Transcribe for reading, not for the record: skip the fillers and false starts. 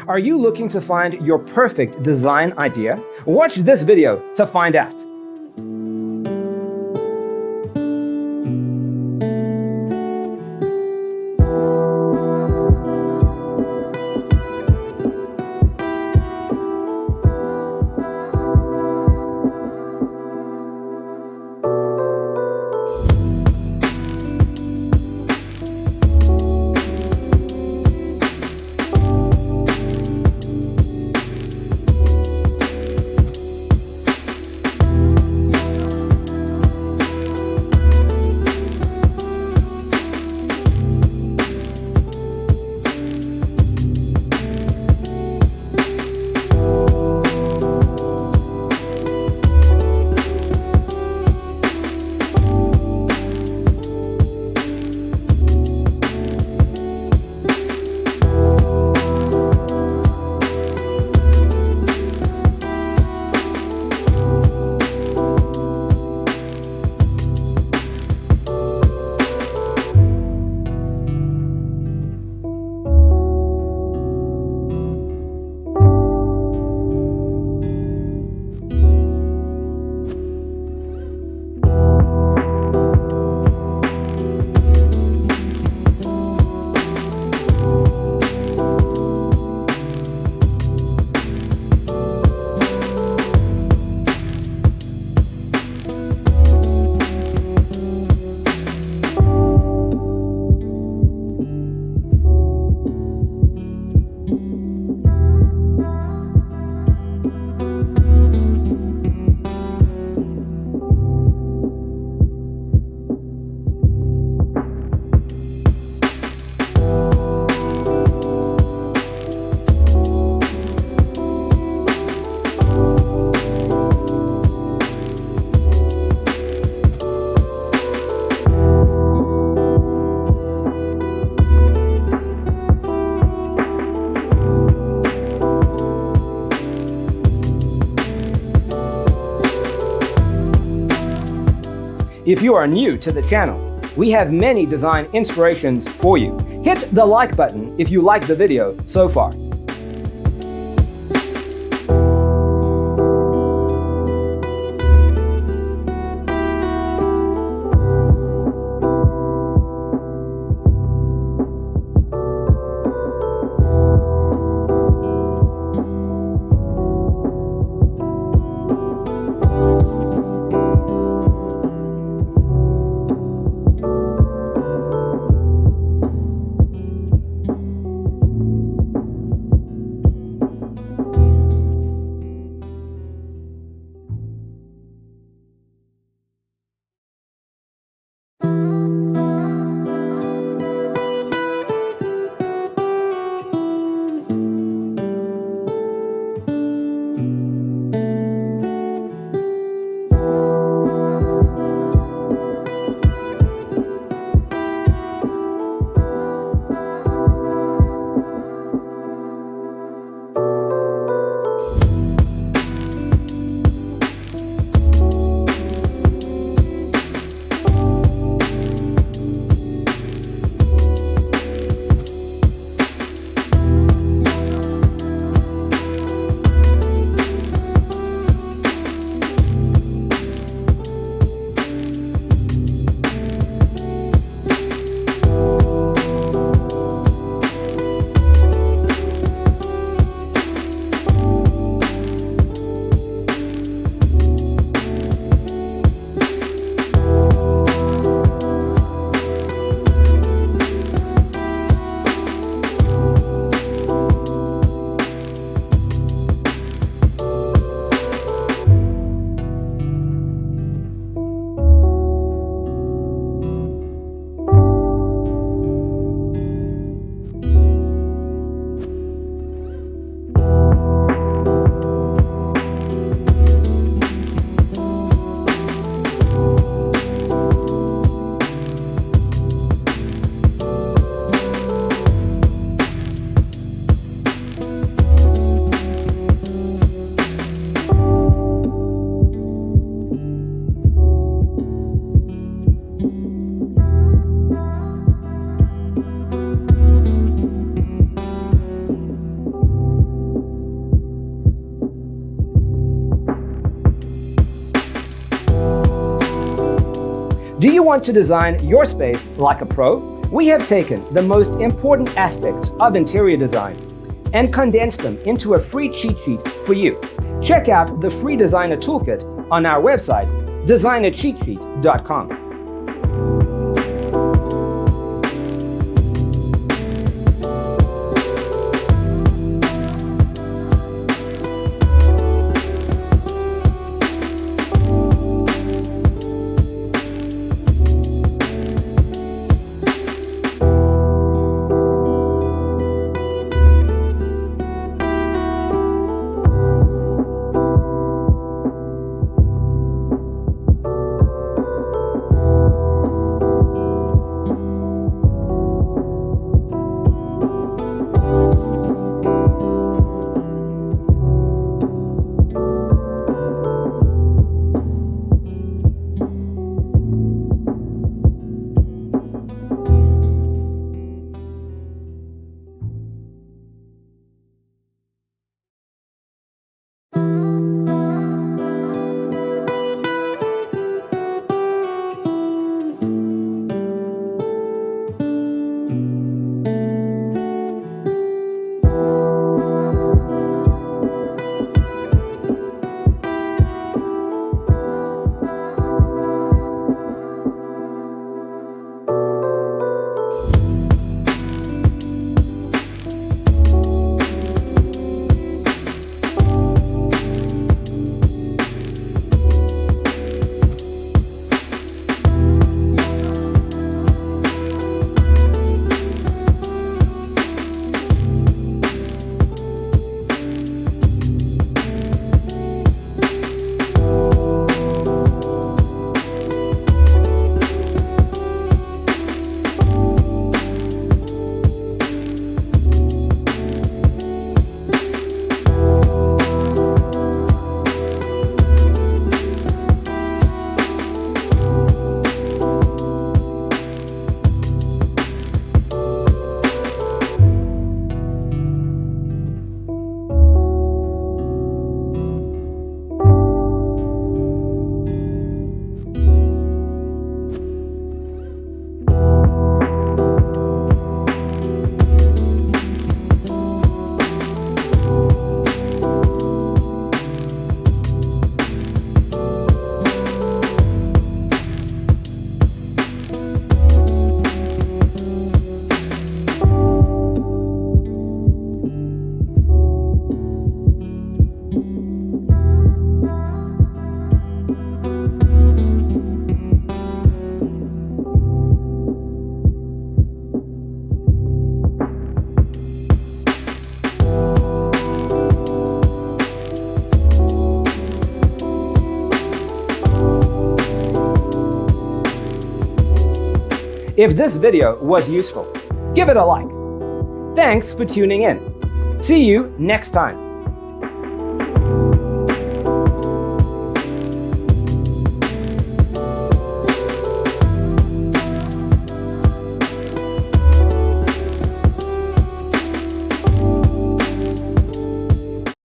Are you looking to find your perfect design idea? Watch this video to find out. If you are new to the channel, we have many design inspirations for you. Hit the like button if you like the video so far. Do you want to design your space like a pro? We have taken the most important aspects of interior design and condensed them into a free cheat sheet for you. Check out the free designer toolkit on our website, designercheatsheet.com. If this video was useful, give it a like. Thanks for tuning in. See you next time.